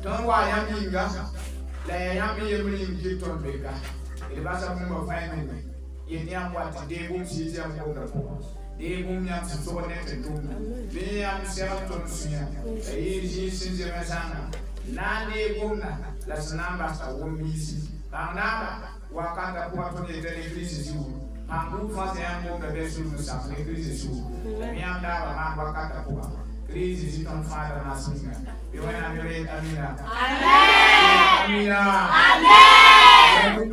Don't why I'm in gas. Lay am here when you get on Baker. It was a number of fine men. Yet, young what they won't see them wonderful. They won't have to so net and room. They am 7 tons here. A easy since the Mazana. Nande Buna, las numbers are 1 easy. Now, Wakanda Port the crisis you. And who was the ambo the best room of the crisis you. Me am down Wakata Pua. Crisis you don't find an asking. You went on your head, Amina. Amen. Amen. Amen.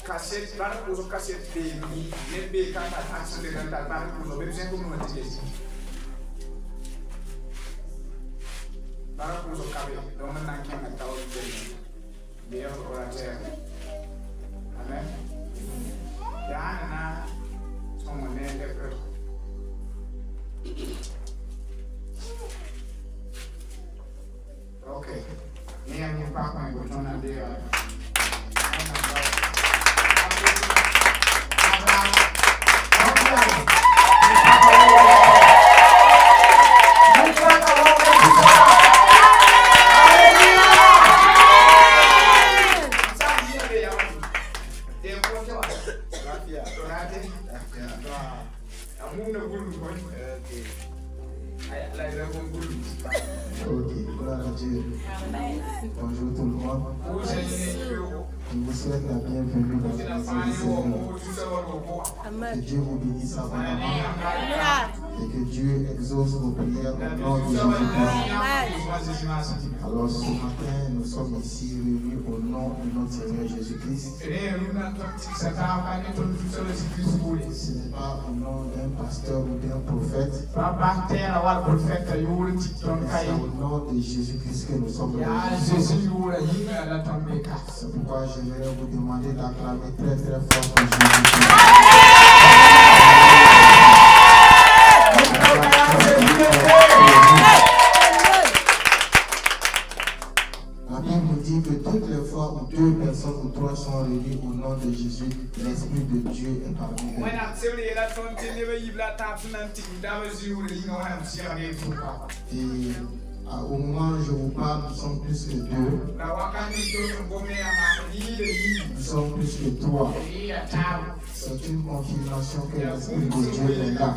Cassette, barcos of cassette baby, maybe can't actually rent that barcos of everything. Barcos of cabin, don't know can at all. They are for a chair. Amen. Diana, someone named the okay. Me and your papa go on a day. Bonjour tout le monde. Je vous souhaite la bienvenue dans la maison du Seigneur. Que Dieu vous bénisse abondamment et que Dieu exauce vos prières au nom de Jésus-Christ. Alors ce matin, nous sommes ici réunis au nom de notre Seigneur Jésus-Christ. Ce n'est pas au nom d'un pasteur ou d'un prophète. C'est au nom de Jésus-Christ que nous sommes réunis. C'est pourquoi j'aimerais vous demander d'acclamer très très fort pour Jésus-Christ. La Bible dit que toutes les fois où 2 personnes ou 3 sont réunies au nom de Jésus, l'Esprit de Dieu est parmi eux. Et au moment où je vous parle, nous sommes plus que 2. Nous sommes plus que 3. C'est une confirmation que l'Esprit de Dieu est là.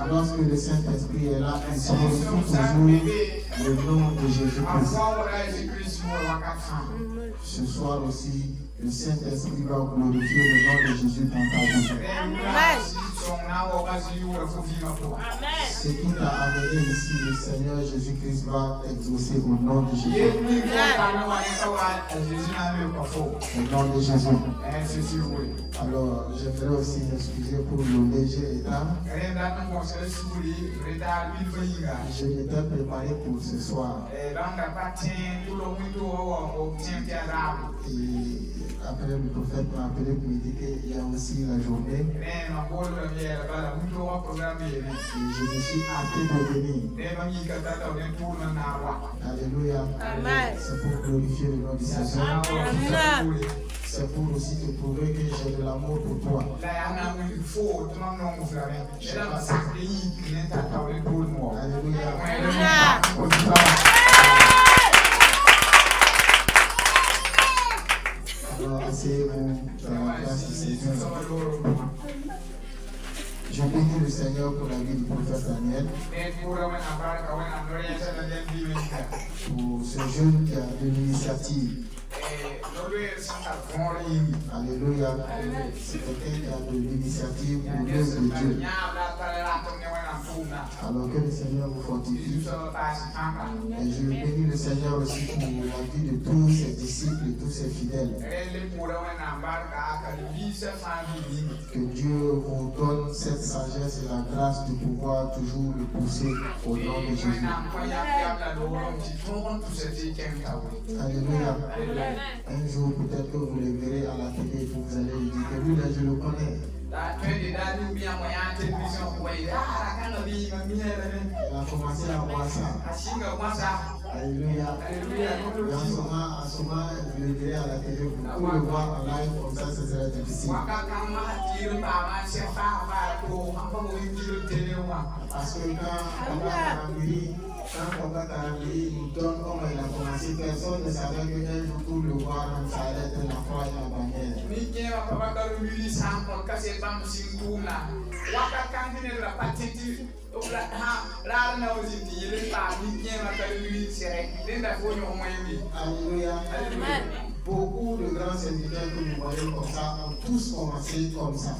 Lorsque le Saint-Esprit est là, il se retrouve toujours le nom de Jésus-Christ. Ce soir aussi, le Saint-Esprit va glorifier le nom de Jésus dans ta vie. Ce qui t'a amené ici, le Seigneur Jésus-Christ va exaucer au nom de Jésus. Au nom de Jésus. Alors, j'aimerais aussi m'excuser pour le léger état. Je m'étais préparé pour ce soir. Et après, le prophète m'a appelé pour me dire qu'il y a aussi la journée. Et je me suis hâté de venir. Alléluia. C'est pour glorifier le nom du Seigneur. C'est pour aussi te prouver que j'ai de l'amour pour toi. Alléluia. Alors, asseyez-vous dans la place du Seigneur. Je bénis le Seigneur pour la vie du prophète Daniel. Pour ce jeune qui a de l'initiative. Alléluia. C'est quelqu'un qui a de l'initiative pour l'œuvre de Dieu. Alors que le Seigneur vous fortifie. Et je bénis le Seigneur aussi pour la vie de tous ses disciples et tous ses fidèles. Que Dieu vous donne cette sagesse et la grâce de pouvoir toujours le pousser au nom de Jésus. Alléluia. Un jour, peut-être que vous le verrez à la télé et vous allez lui dire que lui, là, je le connais. Il a commencé à voir ça. Alléluia. Et en ce moment, je le dirai à la télé, pour le voir en live, comme ça, ce sera difficile. Parce que quand Papa Karambiri nous donne comment il a commencé, personne ne savait qu'un jour pour le voir, ça allait être la croix et la bannière. Alléluia. Beaucoup de grands serviteurs que nous voyons comme ça ont tous commencé comme ça.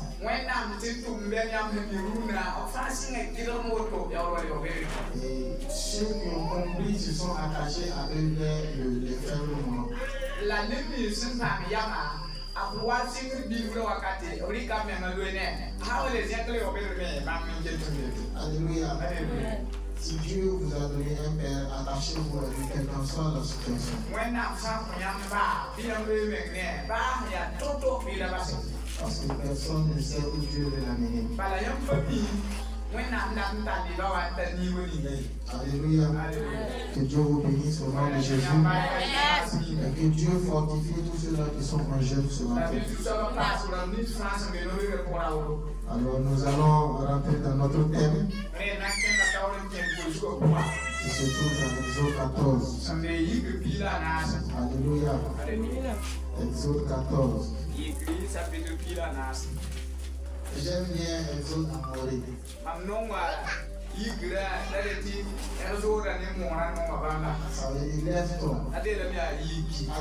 Et ceux qui ont compris se sont attachés à eux les faibles moments. Alléluia. Si Dieu vous a donné un père, attachez-vous à lui, quelle qu'en soit la situation. Parce que personne ne sait où Dieu veut l'amener. Alléluia. Que Dieu vous bénisse au nom de Jésus. Et que Dieu fortifie tous ceux-là qui sont en jeu ce matin. Alors nous allons rentrer dans notre thème qui se trouve dans Exode 14. Alléluia. Exode 14. J'aime bien Exode Amoré. Ça veut dire lève-toi.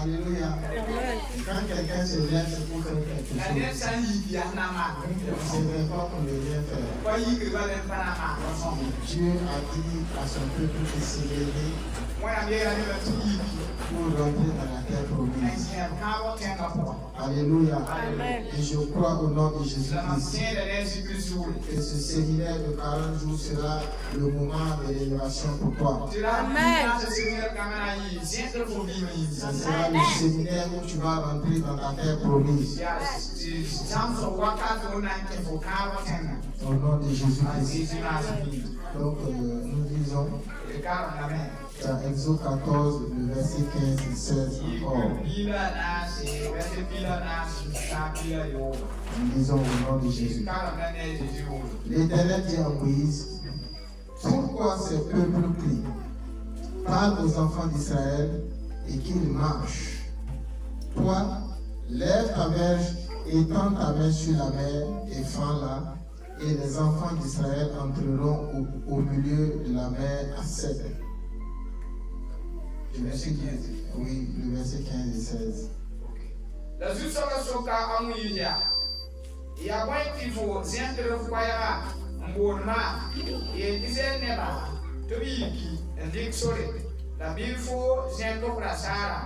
Alléluia. Quand quelqu'un se lève, c'est pour faire quelque chose. C'est vrai pas qu'on ne veut rien faire. Dieu a dit à son peuple de se lever pour rentrer dans la terre promise. Alléluia. Et je crois au nom de Jésus-Christ que ce séminaire de 40 jours sera le moment de l'élévation pour toi. Amen. Ce sera le séminaire où tu vas rentrer dans ta terre promise. Au nom de Jésus-Christ. Donc nous disons dans Exode 14, le verset 15 et 16 encore. Nous disons au nom de Jésus. L'Éternel dit à Moïse, pourquoi ces peuples crient? Parle aux enfants d'Israël et qu'ils marchent. Toi, lève ta verge, étends ta main sur la mer et fends-la, et les enfants d'Israël entreront au milieu de la mer à sec. Le verset 15. Oui, le verset 15 et 16. La justement soka amuya. Ya waiti fo zentre kwaya mbonma ye dizeneba tobiki ndik sore la bilfo zento krasara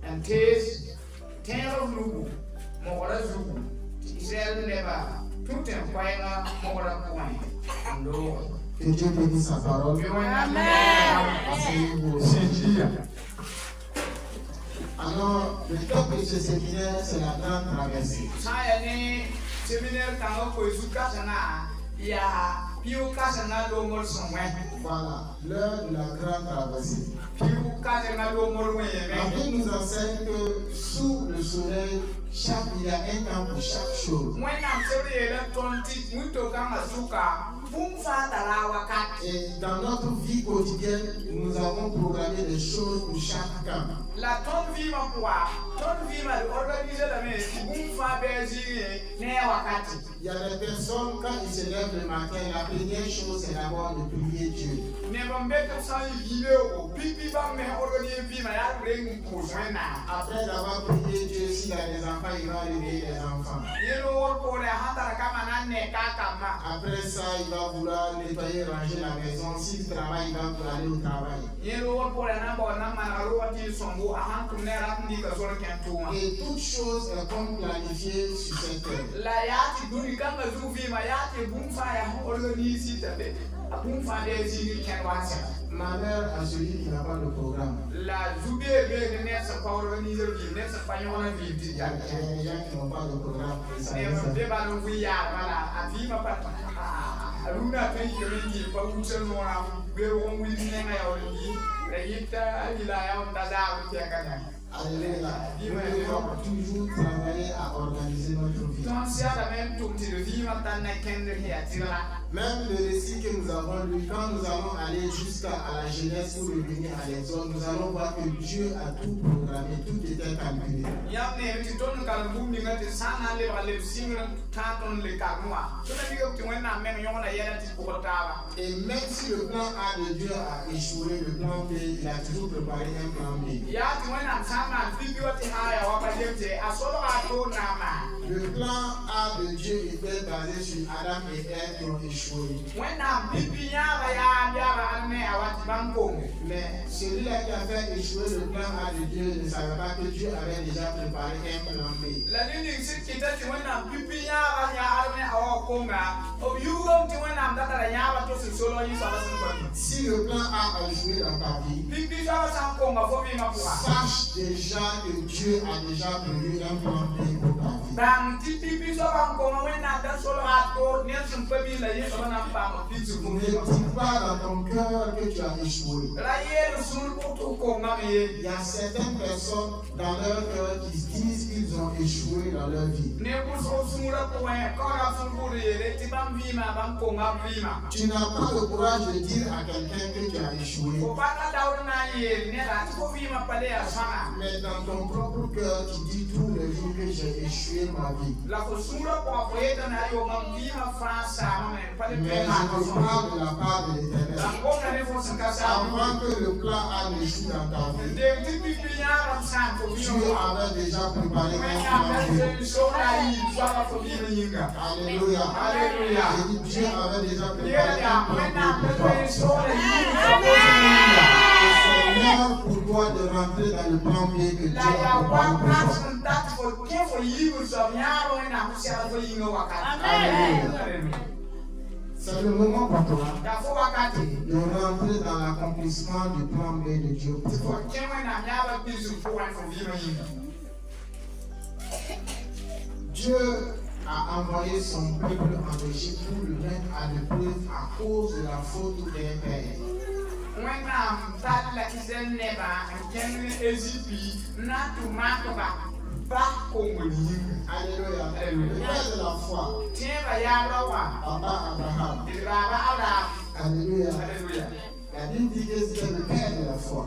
antes tenro lugu mora zugu Israël neba tout un kwaya mora kwaya ndo. Que Dieu bénisse sa parole. Amen. Alors, le top de ce séminaire, c'est la grande traversée. Voilà, l'heure de la grande traversée. La Bible nous enseigne que sous le soleil, il y a un temps pour chaque chose. Et dans notre vie quotidienne, nous avons programmé des choses pour chaque camp. La ton vie ma quoi, ton vie ma organiser la mais il y a des personnes, quand ils se lèvent le matin, la première chose c'est d'abord de prier Dieu. Après d'avoir prié Dieu, s'il y a des enfants, il va réveiller les enfants. Après ça, il va vouloir nettoyer, ranger la maison. S'il travaille, il va vouloir aller au travail. Et toute chose est comme planifiée sur cette terre. Malheur à celui qui n'a pas de programme. Il y a des gens qui n'ont pas de programme. Alléluia. Nous devons toujours travailler à organiser notre vie. Même le récit que nous avons lu, quand nous allons aller jusqu'à la jeunesse pour revenir à l'exode, nous allons voir que Dieu a tout programmé, tout était calculé. Et même si le plan A de Dieu a échoué, le plan B, il a toujours préparé un plan B. Le plan A de Dieu était basé sur Adam et Ève qui ont échoué. Mais celui-là qui a fait échouer le plan A de Dieu ne savait pas que Dieu avait déjà préparé un plan B. Si le plan A échoué dans ta vie, sache déjà que Dieu a déjà prévu un plan B pour ta vie. Ne dis pas dans ton cœur que tu as échoué. Il y a certaines personnes dans leur cœur qui disent qu'ils ont échoué dans leur vie. Tu n'as pas le courage de dire à quelqu'un que tu as échoué. Mais dans ton propre cœur, tu dis tous les jours que j'ai échoué ma vie. Mais je te parle de la part de l'Éternel. Avant que le plan A n'échoue dans ta vie, Dieu avait déjà préparé un plan B. Alléluia. Et Dieu avait déjà préparé un plan B pour toi. C'est l'heure pour toi de rentrer dans le plan B que Dieu a préparé pour toi. C'est le moment pour toi de rentrer dans l'accomplissement du plan B de Dieu pour toi. Dieu a envoyé son peuple en Égypte pour le mettre à l'épreuve à cause de la faute des pères. Alléluia. Le père de la foi, Papa Abraham. Alléluia. La Bible dit que c'était le père de la foi.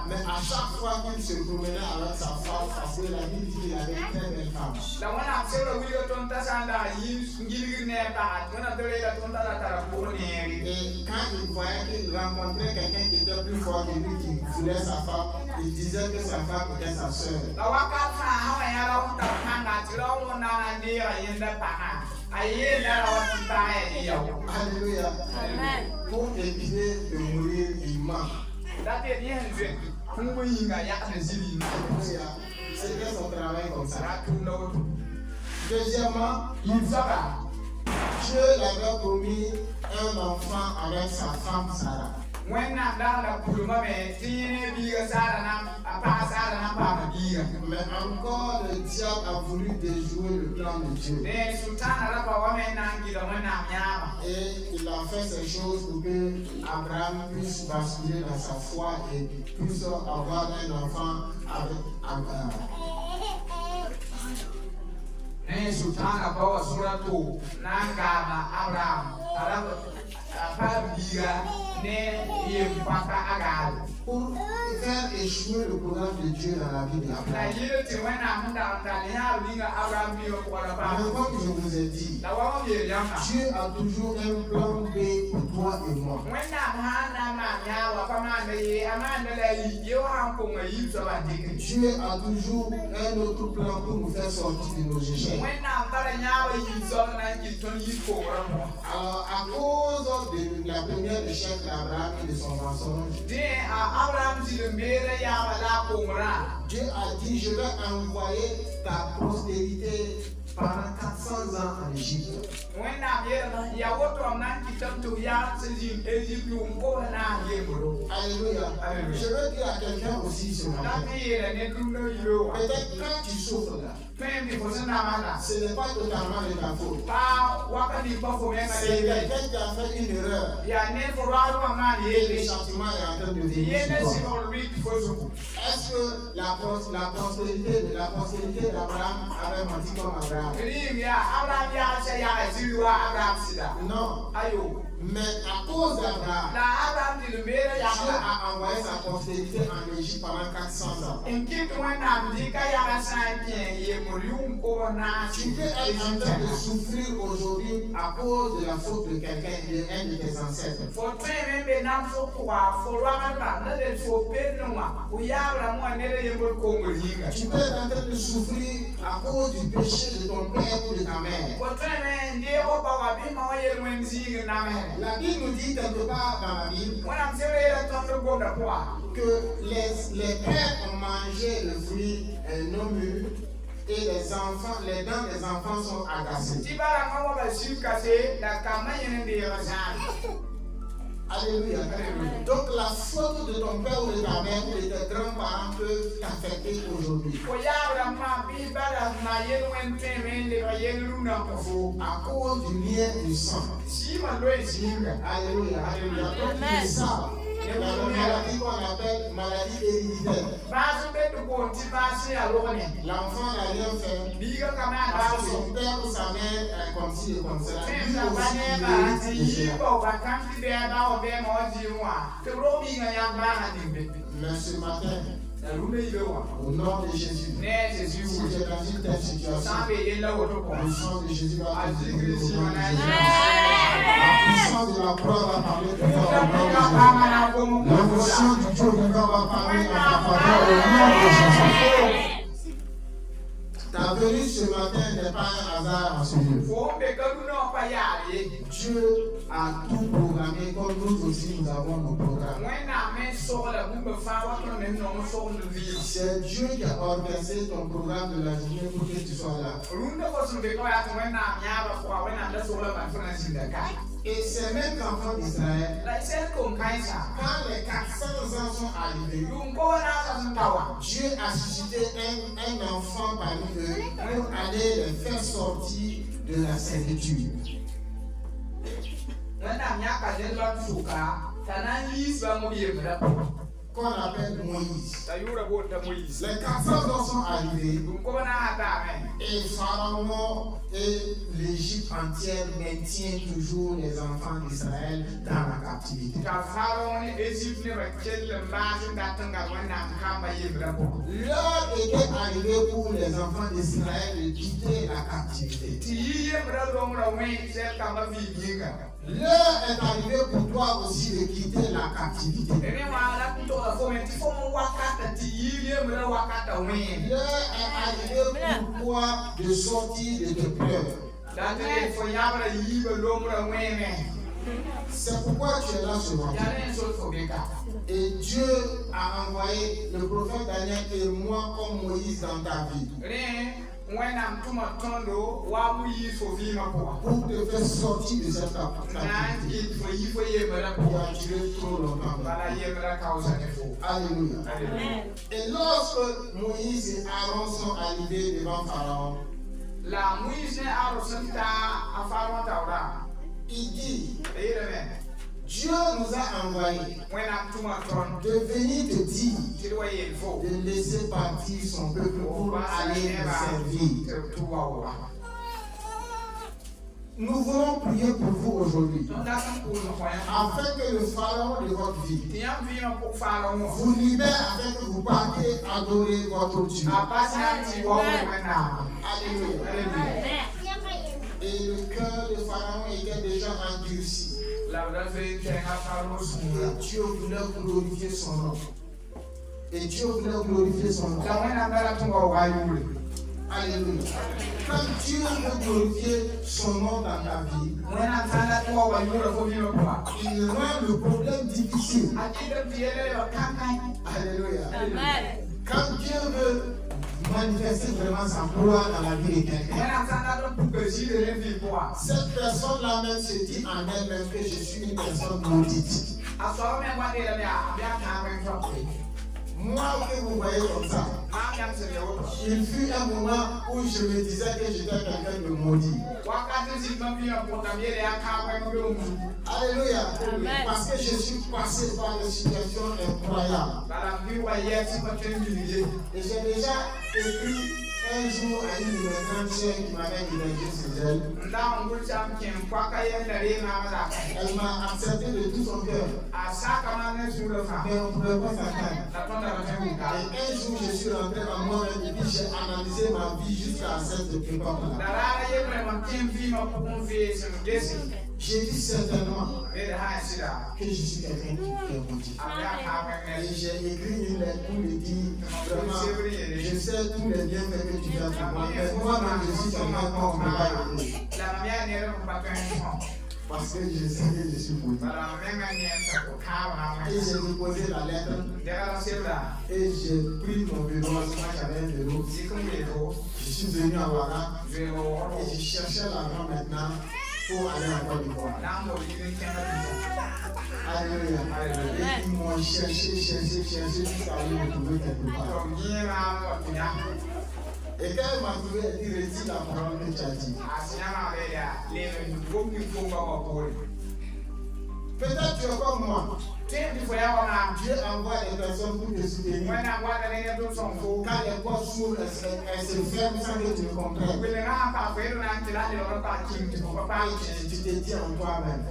Mais à chaque fois qu'il se promenait avec sa femme, parce que la Bible dit qu'il avait une très belle femme. Et quand il voyait qu'il rencontrait quelqu'un qui était plus fort que lui, qui voulait sa femme, il disait que sa femme était sa soeur. Alléluia. Pour éviter de mourir, il ment. C'était son travail comme ça. Deuxièmement, Dieu l'avait promis un enfant avec sa femme Sarah. Mais encore le diable a voulu déjouer le plan de Dieu. Et il a fait ces choses pour que Abraham puisse basculer dans sa foi et puisse avoir un enfant avec Abraham. Pour faire échouer le programme de Dieu dans la vie d'Abraham. Mais comme je vous ai dit, Dieu a toujours un plan B pour toi et moi. Dieu a toujours un autre plan pour nous faire sortir de nos échecs. Alors, à cause de la première échec d'Abraham et de son mensonge, Dieu a dit, je vais envoyer ta postérité pendant 400 ans en Égypte. Ya woto amnan kitam to ya sezin Egypte ko na yebro. Alléluia. Je veux dire à quelqu'un aussi ce matin. Peut-être quand tu souffres là, ce n'est pas totalement de ta faute. C'est quelqu'un qui a fait une erreur. Et le châtiment est en train de venir sur toi. Est-ce que la postérité d'Abraham avait menti comme Abraham? Non. Mais à cause d'Abraham, Dieu a envoyé sa postérité en Égypte pendant 400 ans. Tu peux être en train de souffrir aujourd'hui à cause de la faute de quelqu'un, d'un de tes ancêtres. Tu peux être en train de souffrir à cause du péché de ton père ou de ta mère. La Bible nous dit quelque part dans la Bible que les pères ont mangé le fruit non mûr et les dents des enfants sont agacées. Alléluia. Donc la faute de ton père ou de ta mère ou de tes grands-parents peut t'affecter aujourd'hui. À cause du lien du sang. Alléluia. Donc c'est ça. La maladie qu'on appelle maladie héréditaire. L'enfant n'a rien fait parce que son père ou sa mère est comme ci et comme ça. Lui aussi, il hérite de cela. Mais ce matin, au nom de Jésus, si tu es dans une telle situation, le sang de Jésus va te délivrer au nom de Jésus. La puissance de la croix va parler de toi au nom de Jésus. L'émotion du Dieu vivant va parler en ta faveur au nom de Jésus. Ta venue ce matin n'est pas un hasard à ce lieu. Dieu a tout programmé comme nous aussi nous avons nos programmes. C'est Dieu qui a organisé ton programme de la journée pour que tu sois là. Et ces mêmes enfants d'Israël, quand les 400 ans sont arrivés, Dieu a suscité un enfant parmi eux pour aller les faire sortir de la servitude. Qu'on appelle Moïse. Les 400 ans sont arrivés et Pharaon et l'Égypte entière maintiennent toujours les enfants d'Israël dans la captivité. L'heure était arrivée pour les enfants d'Israël de quitter la captivité. L'heure est arrivée pour toi aussi de quitter la captivité. L'heure est arrivée pour toi de sortir de tes pleurs. C'est pourquoi tu es là ce matin. Et Dieu a envoyé le prophète Daniel et moi comme Moïse dans ta vie. Pour te faire sortir de cette captivité qui a duré trop longtemps. Alléluia. Et lorsque Moïse et Aaron sont arrivés devant Pharaon, il dit, Dieu nous a envoyés de venir te dire de laisser partir son peuple pour aller nous servir. Nous voulons prier pour vous aujourd'hui, afin que le pharaon de votre vie vous libère, afin que vous partiez adorer votre Dieu. Alléluia. Et le cœur de Pharaon était déjà endurci. Et Dieu voulait glorifier son nom. Alléluia. Quand Dieu veut glorifier son nom dans ta vie, il rend le problème difficile. Alléluia. Quand Dieu veut manifester vraiment sa gloire dans la vie de quelqu'un. Cette personne-là même se dit en elle-même que je suis une personne maudite. Moi que vous voyez comme ça, il fut un moment où je me disais que j'étais quelqu'un de maudit. Alléluia. Parce que je suis passé par des situations incroyables. Et j'ai déjà écrit un jour à une de mes grandes sœurs qui m'avait hébergé chez elle. Elle m'a accepté de tout son cœur. Mais on ne pouvait pas s'attendre. Et un jour, je suis rentré en moi-même et puis j'ai analysé ma vie jusqu'à cette époque-là. J'ai dit certainement que je suis quelqu'un qui est maudit. Et j'ai écrit une lettre pour lui dire vraiment, je sais tous les bienfaits que tu fais pour moi, mais moi-même je suis quelqu'un qu'on ne peut pas aider. Parce que je sais que je suis maudit. Et j'ai déposé la lettre. Et j'ai pris mon vélo, moi j'avais un vélo. Je suis venu à Ouaga et je cherchais l'argent maintenant pour aller en Côte d'Ivoire. Alléluia. Et ils m'ont cherché jusqu'à aller me trouver quelque part. Et quand elle m'a trouvé, elle dit retire la parole que tu as dit. Peut-être tu es comme moi. Dieu envoie des personnes pour te soutenir. Quand les portes s'ouvrent, elles se ferment sans que tu ne comprennes. Tu te dis en toi-même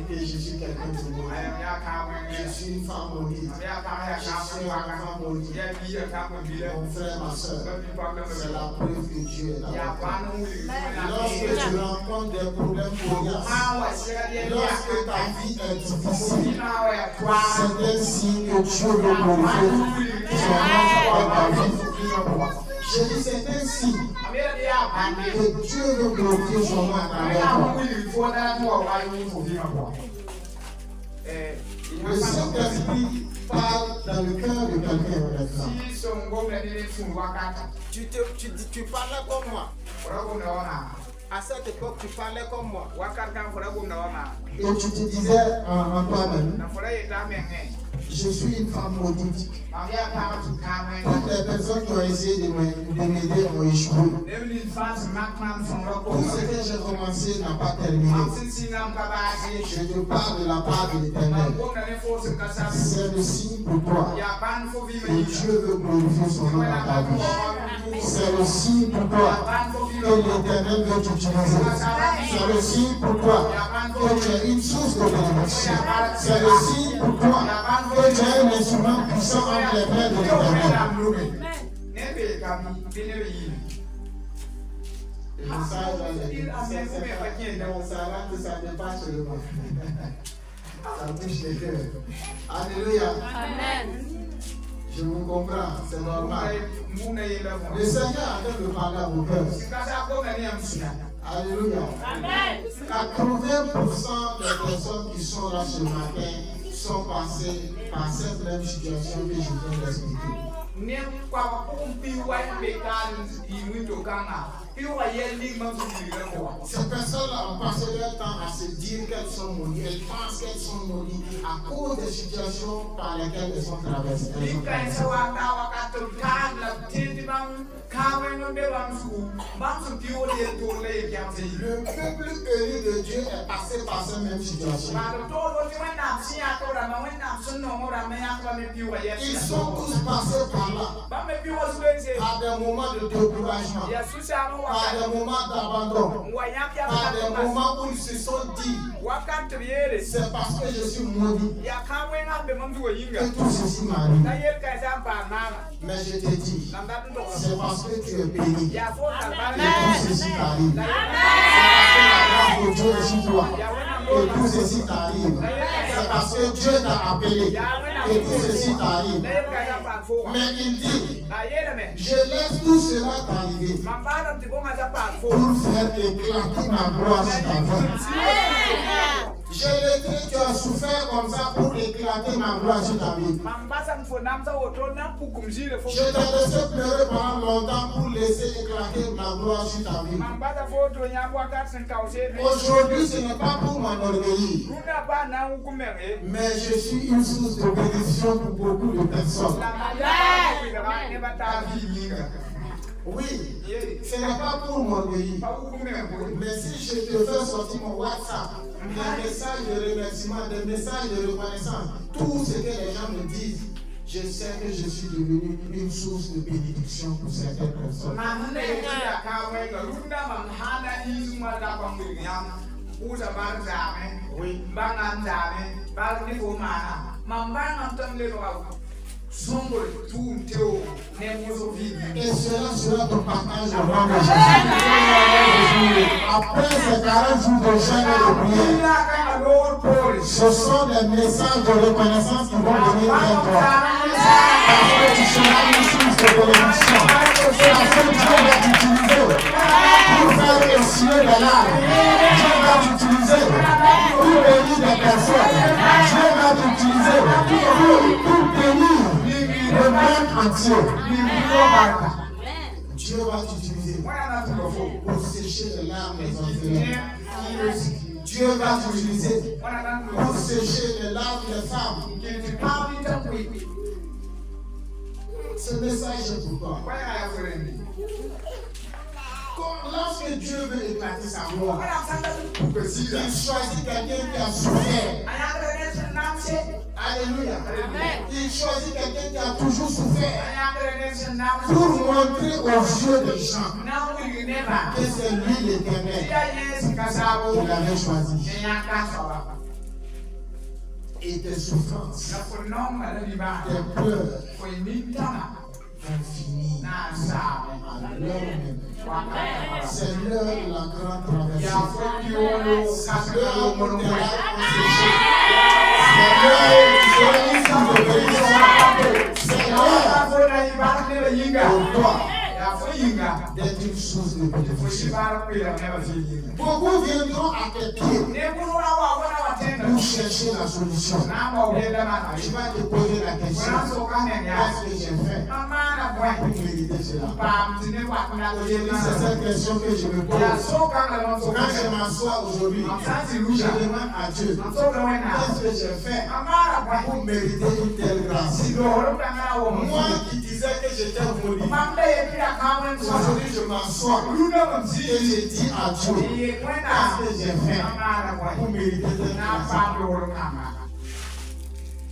que je suis quelqu'un de maudit. Je suis une femme maudite. Je suis un enfant maudit. Mon frère, ma soeur, c'est la preuve que Dieu est avec toi. Lorsque tu rencontres des problèmes coriaces, lorsque ta vie est difficile, c'est un signe que Dieu veut glorifier son nom dans ta vie. Je dis c'est un signe que Dieu veut glorifier son nom à travers toi. Le Saint-Esprit parle dans le cœur de quelqu'un maintenant. Tu parlais comme moi. À cette époque, tu parlais comme moi. Et tu te disais en toi-même, je suis une femme maudite. Toutes les personnes qui ont essayé de m'aider ont échoué. Tout ce que j'ai commencé n'a pas terminé. Je te parle de la part de l'Éternel. C'est le signe pour toi que Dieu veut glorifier son nom dans ta vie. C'est le signe pour toi que l'Éternel veut t'utiliser. C'est le signe pour toi que tu es une source de bénédiction. C'est le signe pour toi que tu es un instrument puissant entre les mains de l'Éternel. Et le message ça dépasse le monde. Ça touche les cœurs. Alléluia. Amen. Je vous comprends, c'est normal. Le Seigneur est en train de parler à vos cœurs. Alléluia. Amen. 80% des personnes qui sont là ce matin sont passées par cette même situation que je viens d'expliquer. Ces personnes-là ont passé leur temps à se dire qu'elles sont maudites. Elles pensent qu'elles sont maudites à cause des situations par lesquelles elles sont traversées. Le peuple élu de Dieu est passé par cette même situation. Ils sont tous passés par là. À des moments de découragement, à des moments d'abandon, à des moments où ils se sont dit c'est parce que je suis maudit que tout ceci m'arrive. Mais je te dis, c'est parce que tu es béni que tout ceci t'arrive. C'est parce que la grâce de Dieu est sur toi que tout ceci t'arrive. C'est parce que Dieu t'a appelé que tout ceci t'arrive. Mais il dit, je laisse tout cela t'arriver pour faire éclater ma gloire sur ta vie. J'ai lettré, tu as souffert comme ça pour éclater ma gloire sur ta vie. Je t'ai laissé pleurer pendant longtemps pour laisser éclater ma gloire sur ta vie. Aujourd'hui, ce n'est pas pour m'enorgueillir, mais je suis une source de bénédiction pour beaucoup de personnes. Oui, ce n'est pas pour m'orgueillir, mais si je te fais sortir mon WhatsApp, des messages de remerciement, des messages de reconnaissance, tout ce que les gens me disent, je sais que je suis devenu une source de bénédiction pour certaines personnes. Oui. Et cela sera ton partage au nom de Jésus. Après ces 40 jours de jeûne et de prière, ce sont des messages de reconnaissance qui vont venir vers toi. Parce que tu seras une source de bénédiction. Parce que Dieu va t'utiliser pour faire essuyer des larmes. Dieu va t'utiliser pour bénir des personnes. Dieu va t'utiliser pour bénir le monde entier. Dieu va t'utiliser pour sécher les larmes des orphelins. Dieu va t'utiliser pour sécher les larmes des femmes. Ce message est pour toi. Lorsque Dieu veut éclater sa gloire, il choisit quelqu'un qui a souffert. Alléluia. Il choisit quelqu'un qui a toujours souffert pour montrer aux yeux des gens que c'est lui l'Éternel qu'il avait choisi. Et tes souffrances, tes pleurs vont finir à l'heure même. C'est l'heure de la grande traversée. C'est l'heure où tes larmes vont sécher. C'est l'heure pour toi d'être une source de bénédiction. Beaucoup viendront à tes pieds pour chercher la solution. Tu vas te poser la question: qu'est-ce que j'ai fait pour mériter cela? C'est cette question que je me pose. Quand je m'assois aujourd'hui, je demande à Dieu: qu'est-ce que j'ai fait pour mériter une telle grâce? Moi qui disais que j'étais maudit, aujourd'hui je m'assois et je dis à Dieu: qu'est-ce que j'ai fait pour mériter cette grâce?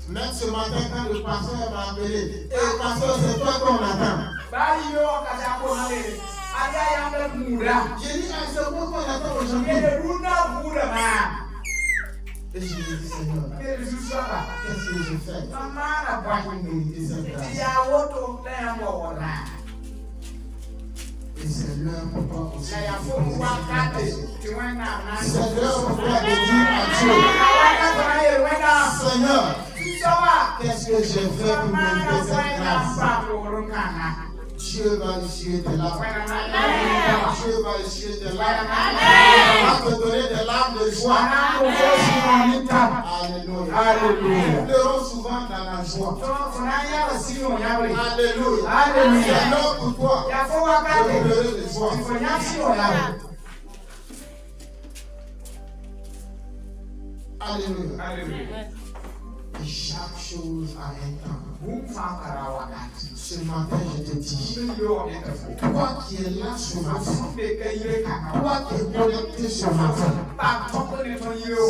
Même ce matin, quand le pasteur m'a appelé, et pasteur, c'est toi qu'on attend. J'ai dit: c'est toi qu'on attend aujourd'hui. Et je lui ai dit: Seigneur, qu'est-ce que j'ai fait pour mériter cette grâce? Et c'est l'heure pour toi aussi. C'est l'heure pour toi de dire à Dieu: Seigneur, qu'est-ce que j'ai fait pour mériter cette grâce? Dieu va essuyer tes larmes. Dieu va essuyer tes larmes. Il va te donner des larmes de joie. Alléluia. Alléluia. Nous pleurons souvent dans la joie. Alléluia. C'est l'heure pour toi de pleurer de joie. Alléluia. Alléluia. Et chaque chose a un temps. Ce matin, je te dis, toi qui es là ce matin, toi qui es connecté ce matin,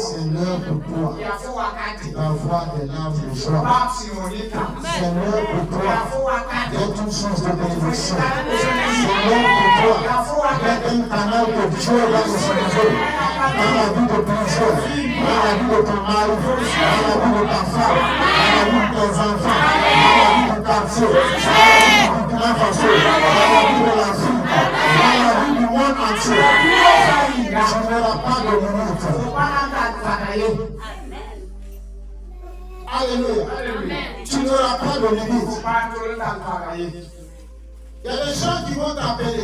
c'est l'heure pour toi d'avoir des larmes de joie. C'est l'heure pour toi d'être une source de bénédiction. C'est l'heure pour toi d'être un canal que Dieu va utiliser dans la vie de plusieurs, dans la vie de ton mari, dans la vie de ta femme, dans la vie de tes enfants, dans la vie du quartier, dans la vie de la Faso, dans la vie de l'Afrique, dans la vie du monde entier. Tu n'auras pas de limite. Alléluia. Tu n'auras pas de limite. Il y a des gens qui vont t'appeler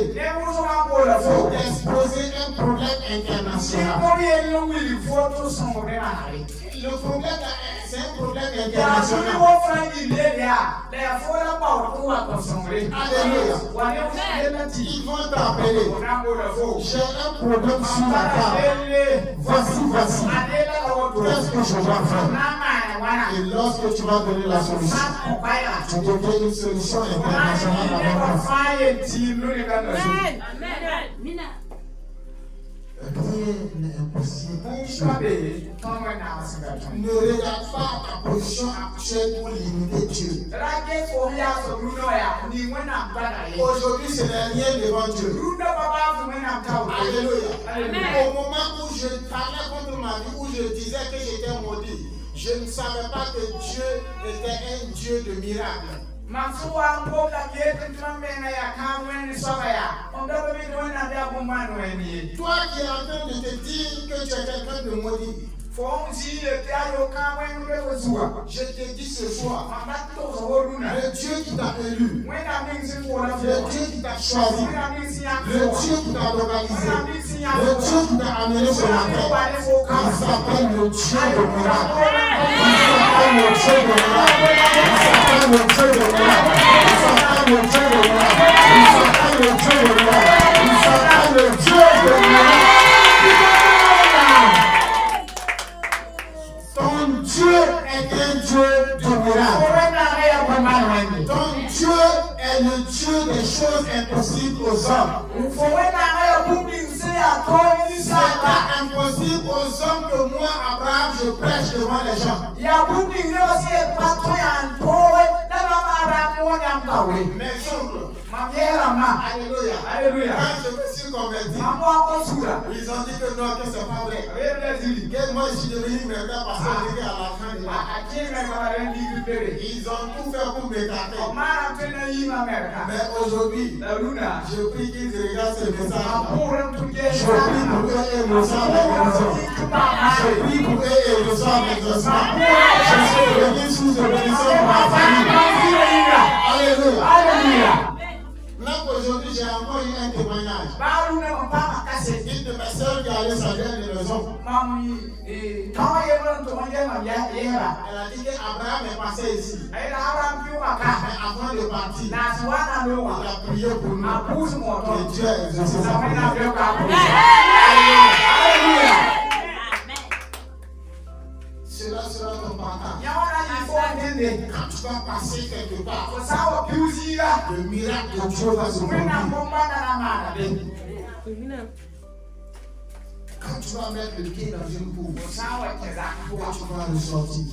pour t'exposer un problème international. Le problème, c'est un problème international. Alléluia. Ils vont t'appeler. J'ai un problème sur la table. Voici. Qu'est-ce que je dois faire? Et lorsque tu vas donner la solution, tu deviens une solution internationale. Rien n'est impossible. Ne regarde pas ta position actuelle pour limiter Dieu. Aujourd'hui, ce n'est rien devant Dieu. Alléluia. Au moment où je parlais contre ma vie, où je disais que j'étais maudit, je ne savais pas que Dieu était un Dieu de miracles. Toi qui es en train de te dire que tu es quelqu'un de maudit, je te dis ce soir, le Dieu qui t'a élu, le Dieu qui t'a choisi, le Dieu qui t'a localisé, le Dieu qui t'a amené sur la terre, il s'appelle le Dieu de miracle. Il s'appelle le Dieu de miracle. Il s'appelle le Dieu de miracle. Il s'appelle le Dieu de miracle. Il s'appelle le Dieu de miracle. Il s'appelle le Dieu de miracle. Ton Dieu est un Dieu de miracle. Ton Dieu est le Dieu des choses impossibles aux hommes. C'est pas impossible aux hommes que moi, Abraham, je prêche devant les gens. Mes oncles, alléluia. Alléluia. Quand je me suis converti, ils ont dit que non, que c'est pas vrai. Que moi je suis devenu maintenant parce que j'étais à la fin de la. Ils ont tout fait pour m'écarter. Mais aujourd'hui, je prie qu'ils regardent ce message. Je prie pour eux et le sang de guérison. Je prie pour eux et le sang d'exaucement. Je suis venu sous ce bénédiction pour ma famille. Alléluia. Même aujourd'hui, j'ai encore eu un témoignage. Une de mes soeurs qui allait s'agir de maison. Elle a dit qu'Abraham est passé ici. Mais avant de partir, il a prié pour nous. Et Dieu a exaucé sa prière. Alléluia. Cela sera ton partage. Quand tu vas passer quelque part, le miracle de Dieu va se produire. Quand tu vas mettre le pied dans une boue, quand tu vas ressortir,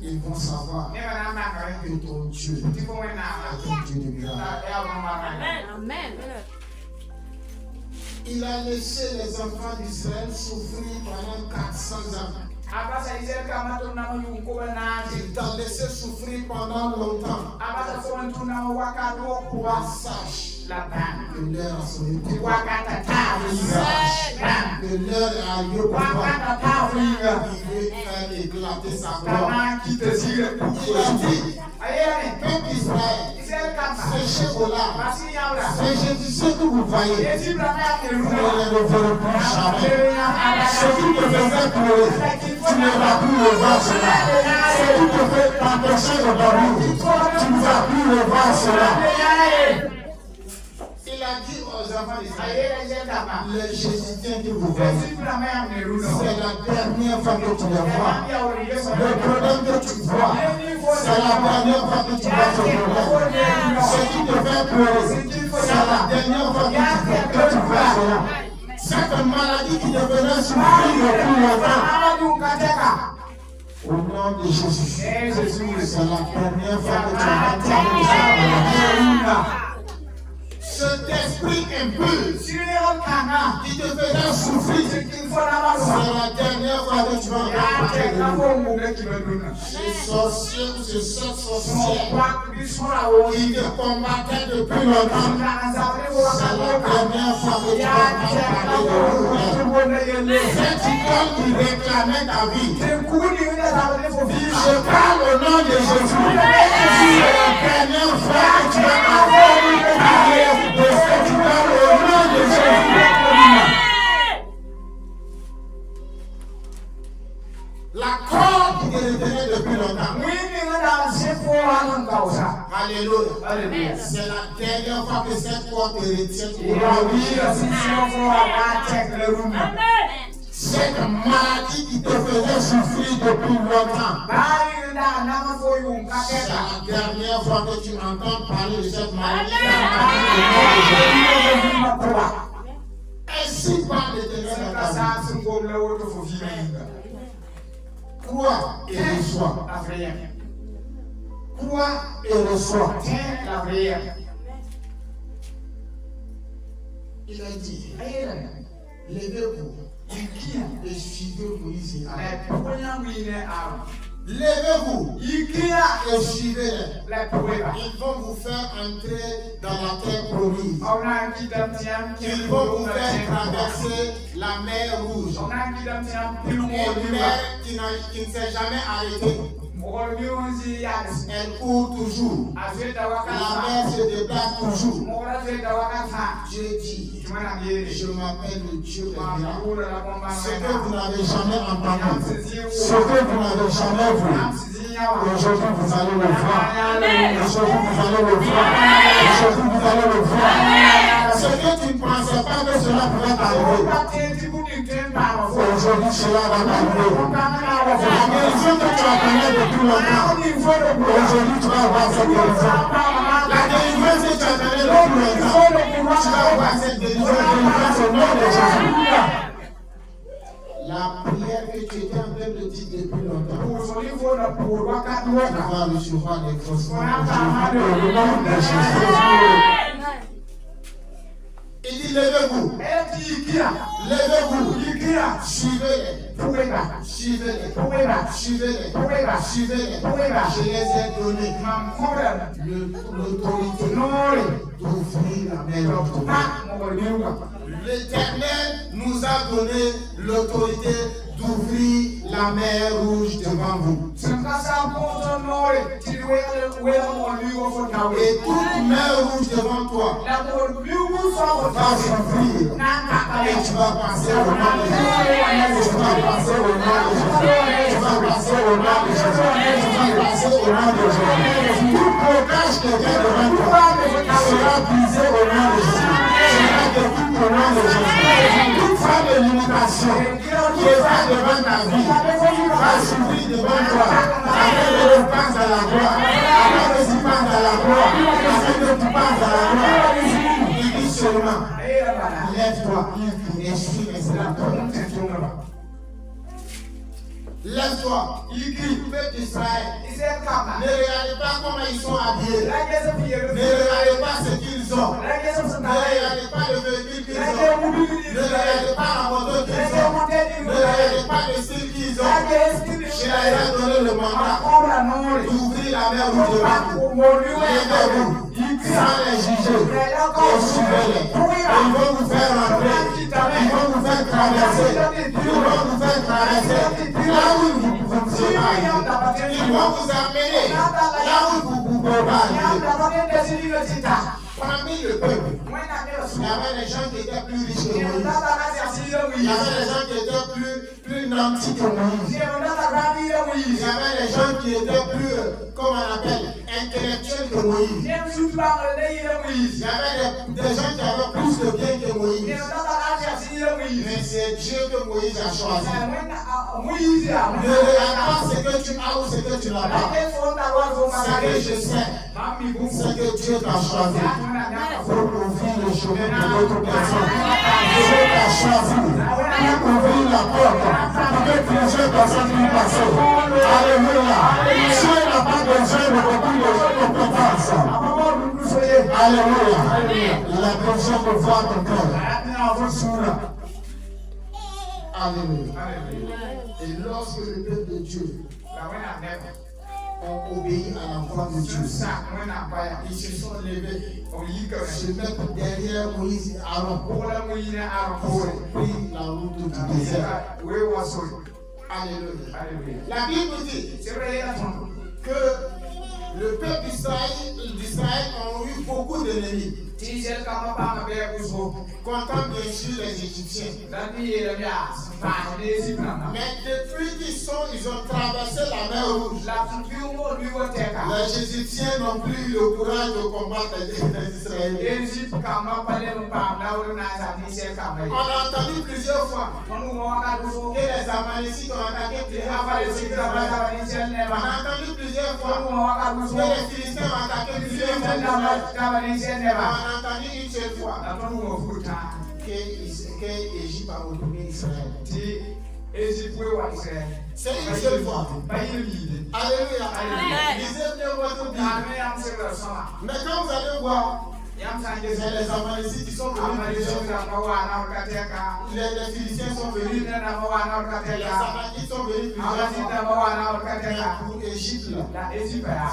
ils vont savoir que ton Dieu est un Dieu de miracle. Amen. Il a laissé les enfants d'Israël souffrir pendant 400 ans. Il t'a laissé souffrir pendant longtemps. Sache que l'heure a sonné pour toi. Sache que l'heure est arrivée pour toi. Il veut faire éclater sa gloire. Il a dit, peuple Israël, séchez au larmes. Séchez ce que vous voyez. Vous ne le verrez plus jamais. Ce qui te faisait pleurer, tu ne vas plus le voir cela. Ce qui te fait t'empêcher de dormir, tu ne vas plus le voir cela. Il a dit aux enfants d'Israël, les Jésuitiens que vous voyez, c'est la dernière fois que tu les vois. Le problème que tu vois, c'est la dernière fois que tu vois ce problème. Ce qui te fait pleurer, c'est la dernière fois que tu vois cela. Cette maladie qui devenait souffrir depuis longtemps. Au nom de Jésus, c'est la dernière fois que tu vas entendre ça. Cet esprit impur qui te fera souffrir, c'est la dernière fois que tu vas entendre. Ce sorcier ou ce sorcière qui te combattait depuis longtemps, c'est la dernière fois que tu vas entendre de lui. Cette idole qui réclamait ta vie, je parle au nom de Jésus. C'est la dernière fois que tu vas entendre parler de cette idole au nom de Jésus. C'est la dernière fois que cette porte te retient. Cette maladie qui te faisait souffrir depuis longtemps. C'est la dernière fois que tu entends parler de cette maladie. Ainsi parle l'Éternel dans ta vie. Crois et reçois. Crois et reçois. Il a dit, levez-vous et suivez Moïse et Aaron. Levez-vous et suivez-les. Ils vont vous faire entrer dans la terre promise. Ils vont vous faire traverser la mer Rouge. Une mer qui ne s'est jamais arrêtée. Elle court toujours. La mer se déplace toujours. Dieu dit, je m'appelle le Dieu des miracles. Ce que vous n'avez jamais entendu, ce que vous n'avez jamais vu, aujourd'hui vous allez le voir. Aujourd'hui vous allez le voir. Aujourd'hui vous allez le voir. Ce que tu ne pensais pas que cela pouvait t'arriver, aujourd'hui cela va t'arriver. La guérison que tu attendais depuis longtemps, aujourd'hui tu vas avoir cette guérison. La délivrance que tu attendais depuis longtemps, tu vas avoir cette délivrance au nom de Jésus. La prière que tu étais en train de dire depuis longtemps, tu vas recevoir des grosses mains au nom de Jésus. Il dit levez-vous. Levez-vous. Suivez-les. Suivez-les. Suivez-les. Suivez-les. Je les ai donné l'autorité d'ouvrir la mer. L'Éternel nous a donné l'autorité d'ouvrir la mer Rouge devant vous. Et toute mer rouge devant toi va s'ouvrir. Et tu vas passer au nom de Jésus. Tu vas passer au nom de Jésus. Tu vas passer au nom de Jésus. Tu vas passer au nom de Jésus. Tout blocage qui était devant toi sera brisé au nom de Jésus. Sera détruit au nom de Jésus. Toute forme de limitation qui est devant ta vie va s'ouvrir devant toi. Afin que tu passes à la gloire. Afin que tu passes à la gloire. Afin que tu passes à la gloire. Il dit seulement, lève-toi et suis mes serviteurs. Lève-toi, il crie, peuple d'Israël. Ne regardez pas comment ils sont habillés. Ne regardez pas ce qu'ils ont. Ne regardez pas le véhicule qu'ils ont. Ne regardez pas la moto qu'ils ont. Ne regardez pas le style qu'ils ont. Je leur ai donné le mandat d'ouvrir la mer Rouge devant vous. Levez-vous, sans les juger, et suivez-les. Ils vont vous faire rentrer. Ils vont vous faire traverser. Ils vont vous faire traverser. Là où vous ne pouvez pas aller. Ils vont vous amener là où vous ne pouvez pas aller. Parmi le peuple, il y avait des gens qui étaient plus riches que Moïse. Il y avait des gens qui étaient plus nantis que Moïse. Il y avait des gens qui étaient plus, comment on appelle, intellectuels que Moïse. Il y avait des gens qui avaient plus de biens que Moïse. Mais c'est Dieu que Moïse a choisi. Ne regarde pas ce que tu as ou ce que tu n'as pas. Ce que je sais, c'est que Dieu t'a choisi pour ouvrir le chemin de l'autre personne. Dieu t'a choisi pour ouvrir la porte pour que plusieurs personnes puissent passer. Alléluia. Dieu n'a pas besoin de beaucoup de compétences. Alléluia. Il a besoin de voir ton cœur. Alléluia. Et lorsque le peuple de Dieu ont obéi à la voix de Dieu, ils se sont levés, se mettent derrière Moïse et Aaron pour pris la route du désert. Alléluia. La Bible dit que le peuple d'Israël ont eu beaucoup d'ennemis. Comptant bien sûr les Égyptiens. Mais depuis qu'ils ont traversé la mer Rouge, les Égyptiens n'ont plus eu le courage de combattre les Israéliens. On a entendu plusieurs fois que les Amalécites ont attaqué plusieurs fois les Israéliens. On a entendu plusieurs fois que les Philistins ont attaqué plusieurs fois les Israéliens. On a entendu une seule fois que l'Égypte a retourné Israël. C'est une seule fois. Alléluia. Lisez bien votre Bible. Mais quand vous allez voir, c'est les Amalécites qui sont venus. Les Philistins sont venus. Les Amalécites sont venus. Pour l'Égypte,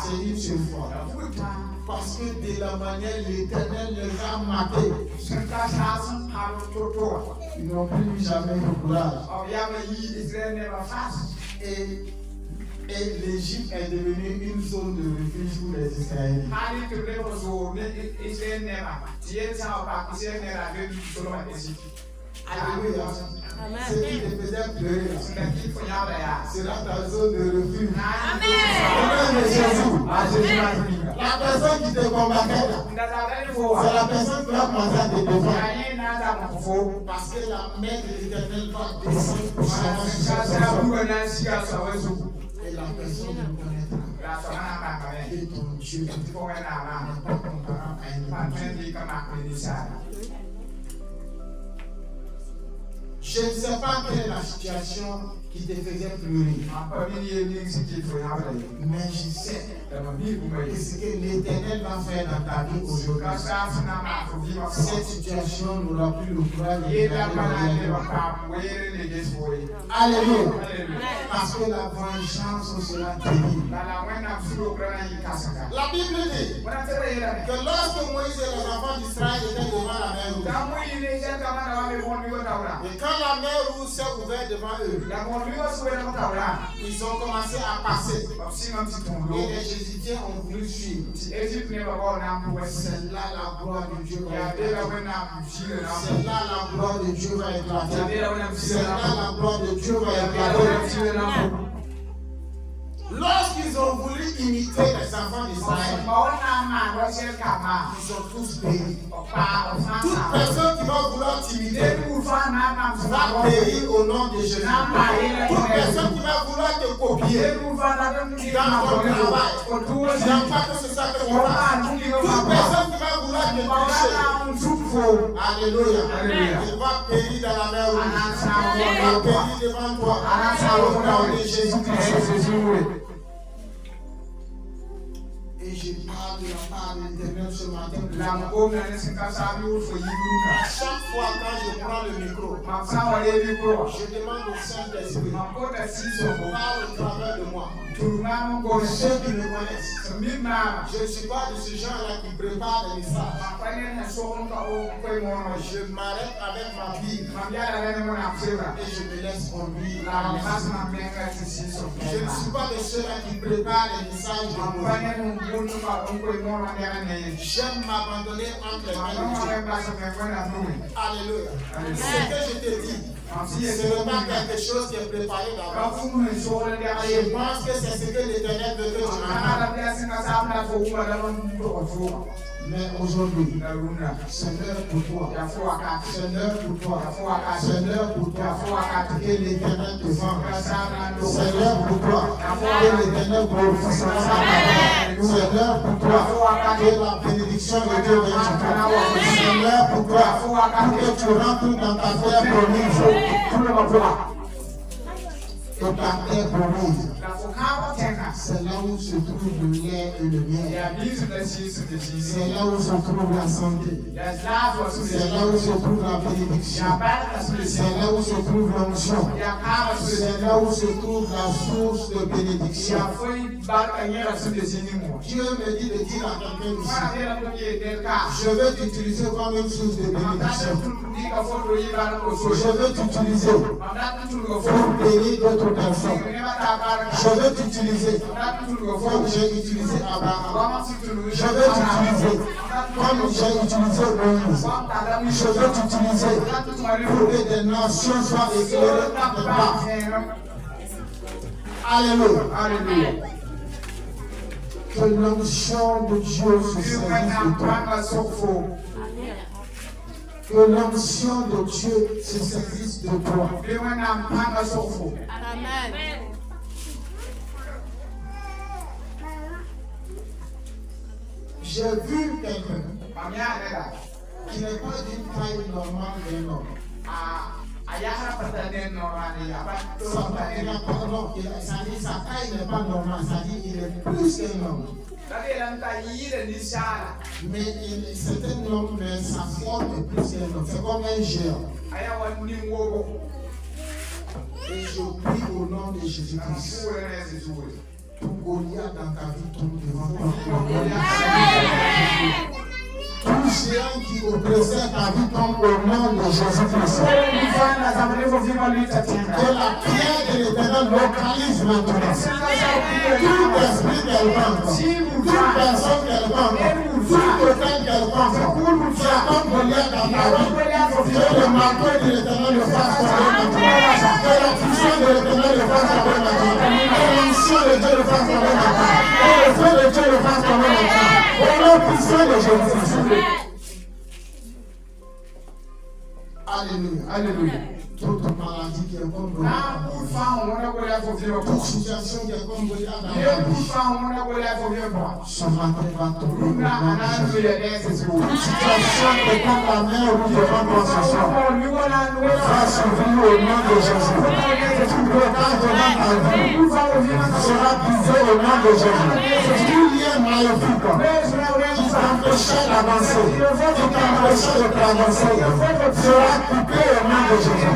c'est une seule fois. Parce que de la manière l'Éternel les a matés. Ils n'ont plus jamais eu courage. Et l'Égypte est devenue une zone de refuge pour les Israéliens. Alléluia. Ce qui te faisait pleurer sera ta zone de refuge. Amen. La personne qui te combattait, c'est la personne qui va commencer à te défendre. Parce que la main de l'Éternel va descendre pour et la personne ne connaîtra. Et ton Dieu n'est pas comparable à une personne. Je ne sais pas quelle est la situation qui te faisait pleurer. Mais je sais que ce que l'Éternel va faire dans ta vie aujourd'hui, cette situation n'aura plus le courage de Alléluia. Parce que la vengeance sera terrible. La Bible dit que lorsque Moïse et les enfants d'Israël étaient devant la mer Rouge, et quand la mer Rouge s'est ouverte devant eux, ils ont commencé à passer. Et les Égyptiens ont voulu suivre. C'est là la gloire de Dieu va éclater. C'est là la gloire de Dieu va éclater. C'est là la gloire de Dieu va éclater. Lorsqu'ils ont voulu imiter les enfants d'Israël, ils ont tous péri. Toute personne qui va vouloir t'imiter va périr au nom de Jésus. Toute personne qui va vouloir te copier dans ton travail, n'aime pas que c'est ça que tu fasses. Toute personne qui va vouloir te toucher, alléluia, il va périr dans la mer Rouge. Il va périr devant toi au nom de Jésus-Christ. Et je parle de la part de l'Éternel ce matin. À chaque fois quand je prends le micro, je demande au Saint-Esprit, parle au travers de moi. Pour ceux qui me connaissent, je ne suis pas de ce genre-là qui prépare des messages. Je m'arrête avec ma Bible et je me laisse conduire. Je ne suis pas de ceux-là qui préparent des messages de moi. J'aime m'abandonner entre les mains de Dieu. Alléluia. Ce que je te dis, ce n'est pas quelque chose qui est préparé d'avance. Je pense que c'est ce que l'Éternel veut que tu entends. Mais aujourd'hui, c'est l'heure pour toi. C'est l'heure pour toi. C'est l'heure pour toi. Que l'Éternel te venge. C'est l'heure pour toi. Que l'Éternel glorifie sa parole. C'est l'heure pour toi. Que la bénédiction de Dieu vienne sur toi. C'est l'heure pour toi. Que tu rentres dans ta terre promise. Et ta terre promise. C'est là où se trouve le lait et le miel. C'est là où se trouve la santé. C'est là où se trouve la bénédiction. C'est là où se trouve l'onction. C'est là où se trouve la source de bénédiction. Dieu me dit de dire à quelqu'un ici, je vais t'utiliser comme une source de bénédiction. Je veux t'utiliser pour bénir d'autres personnes. Je veux t'utiliser comme j'ai utilisé Abraham. Je veux t'utiliser comme j'ai utilisé Moïse. Je veux t'utiliser pour que des nations soient éclairées par tes pas. Alléluia. Alléluia. Que l'onction de Dieu se saisisse de toi. Que l'onction de Dieu se saisisse de toi. Amen. J'ai vu quelqu'un qui n'est pas d'une taille normale d'un homme. Sa taille n'est pas normale, c'est-à-dire qu'il est plus qu'un homme. Mais c'est un homme, mais sa forme est plus qu'un homme. C'est comme un géant. Et je prie au nom de Jésus-Christ. Tout Goliath dans ta vie tombe devant toi. Tout géant qui oppressait ta vie tombe au nom de Jésus-Christ. Que la pierre de l'Éternel localise maintenant. Tout esprit quelconque, toute personne quelconque, tout total quelconque, qui a comme Goliath dans ta vie, que le marteau de l'Éternel le fasse tomber maintenant. Que la puissance de l'Éternel le fasse tomber maintenant. Que l'onction de Dieu le fasse tomber maintenant. Que le feu de Dieu le fasse tomber maintenant. Au nom puissant de Jésus-Christ. Alléluia. Alléluia. Toute maladie qui est comme Goliath. Toute situation qui est comme Goliath dans ta vie. Ce matin va tomber au nom de Jésus. Toute situation qui est comme la mer rouge devant toi ce soir. Va s'ouvrir au nom de Jésus. Tout blocage devant ta vie sera brisé au nom de Jésus. Tout lien maléfique qui t'empêchait d'avancer, qui t'empêchait de traverser, sera coupé au nom de Jésus.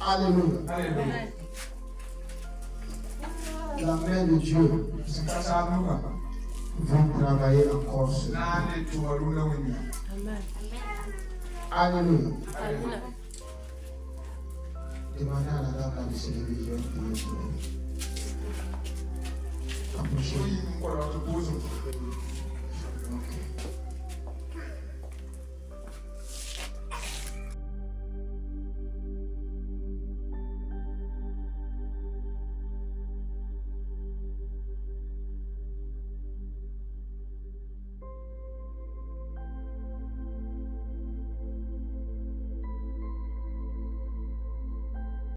Alléluia. Alléluia. La main de Dieu veut travailler encore sur nous. Alléluia. Demandez à la dame de se lever, je vais prier pour elle. Approchez.